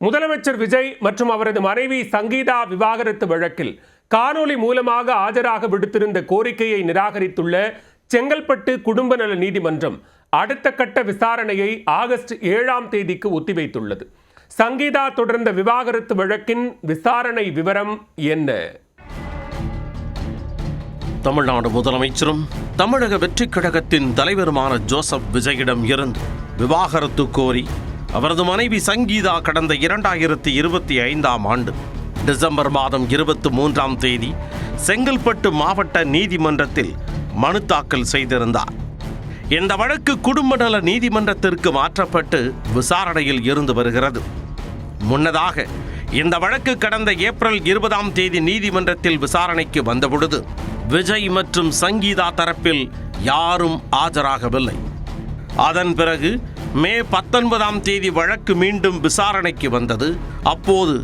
முதலமைச்சர் விஜய் மற்றும் அவரது மனைவி சங்கீதா விவாகரத்து வழக்கில் காணொலி மூலமாக ஆஜராக விடுத்திருந்த கோரிக்கையை நிராகரித்துள்ள செங்கல்பட்டு குடும்ப நல நீதிமன்றம் அடுத்த கட்ட விசாரணையை ஆகஸ்ட் 7ஆம் தேதிக்கு ஒத்திவைத்துள்ளது. சங்கீதா தொடர்ந்த விவாகரத்து வழக்கின் விசாரணை விவரம் என்ன? தமிழ்நாடு முதலமைச்சரும் தமிழக வெற்றிக் கழகத்தின் தலைவருமான ஜோசப் விஜயிடம் இருந்து விவாகரத்து கோரி அவரது மனைவி சங்கீதா கடந்த 2025ஆம் ஆண்டு டிசம்பர் மாதம் 23ஆம் தேதி செங்கல்பட்டு மாவட்ட நீதிமன்றத்தில் மனு தாக்கல் செய்திருந்தார். இந்த வழக்கு குடும்ப நல நீதிமன்றத்திற்கு மாற்றப்பட்டு விசாரணையில் இருந்து வருகிறது. முன்னதாக இந்த வழக்கு கடந்த ஏப்ரல் 20ஆம் தேதி நீதிமன்றத்தில் விசாரணைக்கு வந்தபொழுது விஜய் மற்றும் சங்கீதா தரப்பில் யாரும் ஆஜராகவில்லை. அதன் பிறகு மே 19ஆம் தேதி வழக்கு மீண்டும் விசாரணைக்கு வந்தது. அப்போது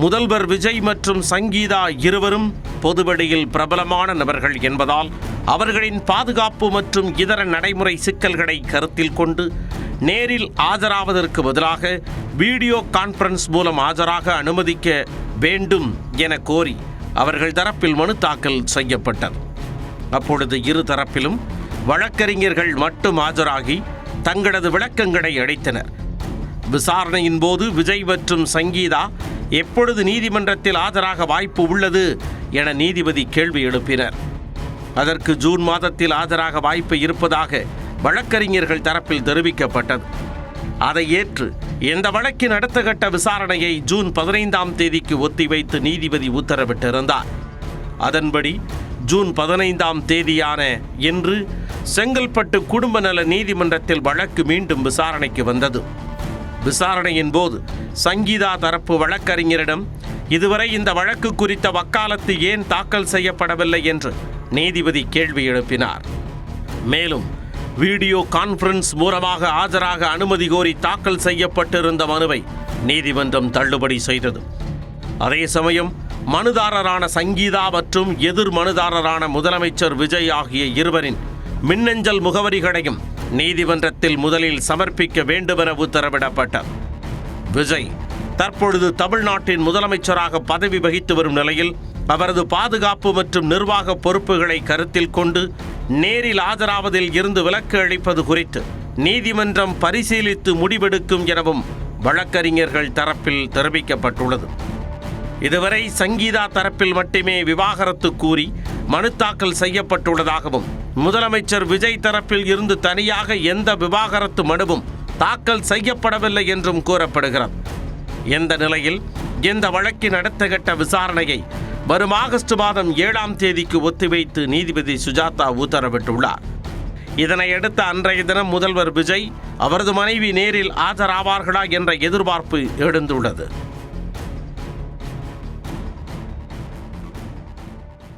முதல்வர் விஜய் மற்றும் சங்கீதா இருவரும் பொதுவெளியில் பிரபலமான நபர்கள் என்பதால் அவர்களின் பாதுகாப்பு மற்றும் இதர நடைமுறை சிக்கல்களை கருத்தில் கொண்டு நேரில் ஆஜராவதற்கு பதிலாக வீடியோ கான்ஃபரன்ஸ் மூலம் ஆஜராக அனுமதிக்க வேண்டும் என கோரி அவர்கள் தரப்பில் மனு தாக்கல் செய்யப்பட்டது. அப்பொழுது இரு தரப்பிலும் வழக்கறிஞர்கள் மட்டும் ஆஜராகி தங்களது விளக்கங்களை அளித்தனர். விசாரணையின் போது விஜய் மற்றும் சங்கீதா எப்பொழுது நீதிமன்றத்தில் ஆஜராக வாய்ப்பு உள்ளது என நீதிபதி கேள்வி எழுப்பினர். அதற்கு ஜூன் மாதத்தில் ஆஜராக வாய்ப்பு இருப்பதாக வழக்கறிஞர்கள் தரப்பில் தெரிவிக்கப்பட்டது. அதை ஏற்று இந்த வழக்கின் அடுத்த கட்ட விசாரணையை ஜூன் 15ஆம் தேதிக்கு ஒத்திவைத்து நீதிபதி உத்தரவிட்டிருந்தார். அதன்படி ஜூன் 15ஆம் தேதியான இன்று செங்கல்பட்டு குடும்ப நல நீதிமன்றத்தில் வழக்கு மீண்டும் விசாரணைக்கு வந்தது. விசாரணையின் போது சங்கீதா தரப்பு வழக்கறிஞரிடம் இதுவரை இந்த வழக்கு குறித்த வக்காலத்து ஏன் தாக்கல் செய்யப்படவில்லை என்று நீதிபதி கேள்வி எழுப்பினார். மேலும் வீடியோ கான்ஃபரன்ஸ் மூலமாக ஆஜராக அனுமதி கோரி தாக்கல் செய்யப்பட்டிருந்த மனுவை நீதிமன்றம் தள்ளுபடி செய்தது. அதே சமயம் மனுதாரரான சங்கீதா மற்றும் எதிர் மனுதாரரான முதலமைச்சர் விஜய் ஆகிய இருவரின் மின்னஞ்சல் முகவரிகளையும் நீதிமன்றத்தில் முதலில் சமர்ப்பிக்க வேண்டுமென உத்தரவிடப்பட்டார். விஜய் தற்பொழுது தமிழ்நாட்டின் முதலமைச்சராக பதவி வகித்து வரும் நிலையில் அவரது பாதுகாப்பு மற்றும் நிர்வாக பொறுப்புகளை கருத்தில் கொண்டு நேரில் ஆஜராவதில் இருந்து விலக்கு அளிப்பது குறித்து நீதிமன்றம் பரிசீலித்து முடிவெடுக்கும் எனவும் வழக்கறிஞர்கள் தரப்பில் தெரிவிக்கப்பட்டுள்ளது. இதுவரை சங்கீதா தரப்பில் மட்டுமே விவாகரத்து கூறி மனு தாக்கல் செய்யப்பட்டுள்ளதாகவும் முதலமைச்சர் விஜய் தரப்பில் இருந்து தனியாக எந்த விவாகரத்து மனுவும் தாக்கல் செய்யப்படவில்லை என்றும் கூறப்படுகிறது. இந்த நிலையில் இந்த வழக்கின் அடுத்த கட்ட விசாரணையை வரும் ஆகஸ்ட் மாதம் 7ஆம் தேதிக்கு ஒத்திவைத்து நீதிபதி சுஜாதா உத்தரவிட்டுள்ளார். இதனையடுத்து அன்றைய தினம் முதல்வர் விஜய் அவரது மனைவி நேரில் ஆஜராவார்களா என்ற எதிர்பார்ப்பு எழுந்துள்ளது.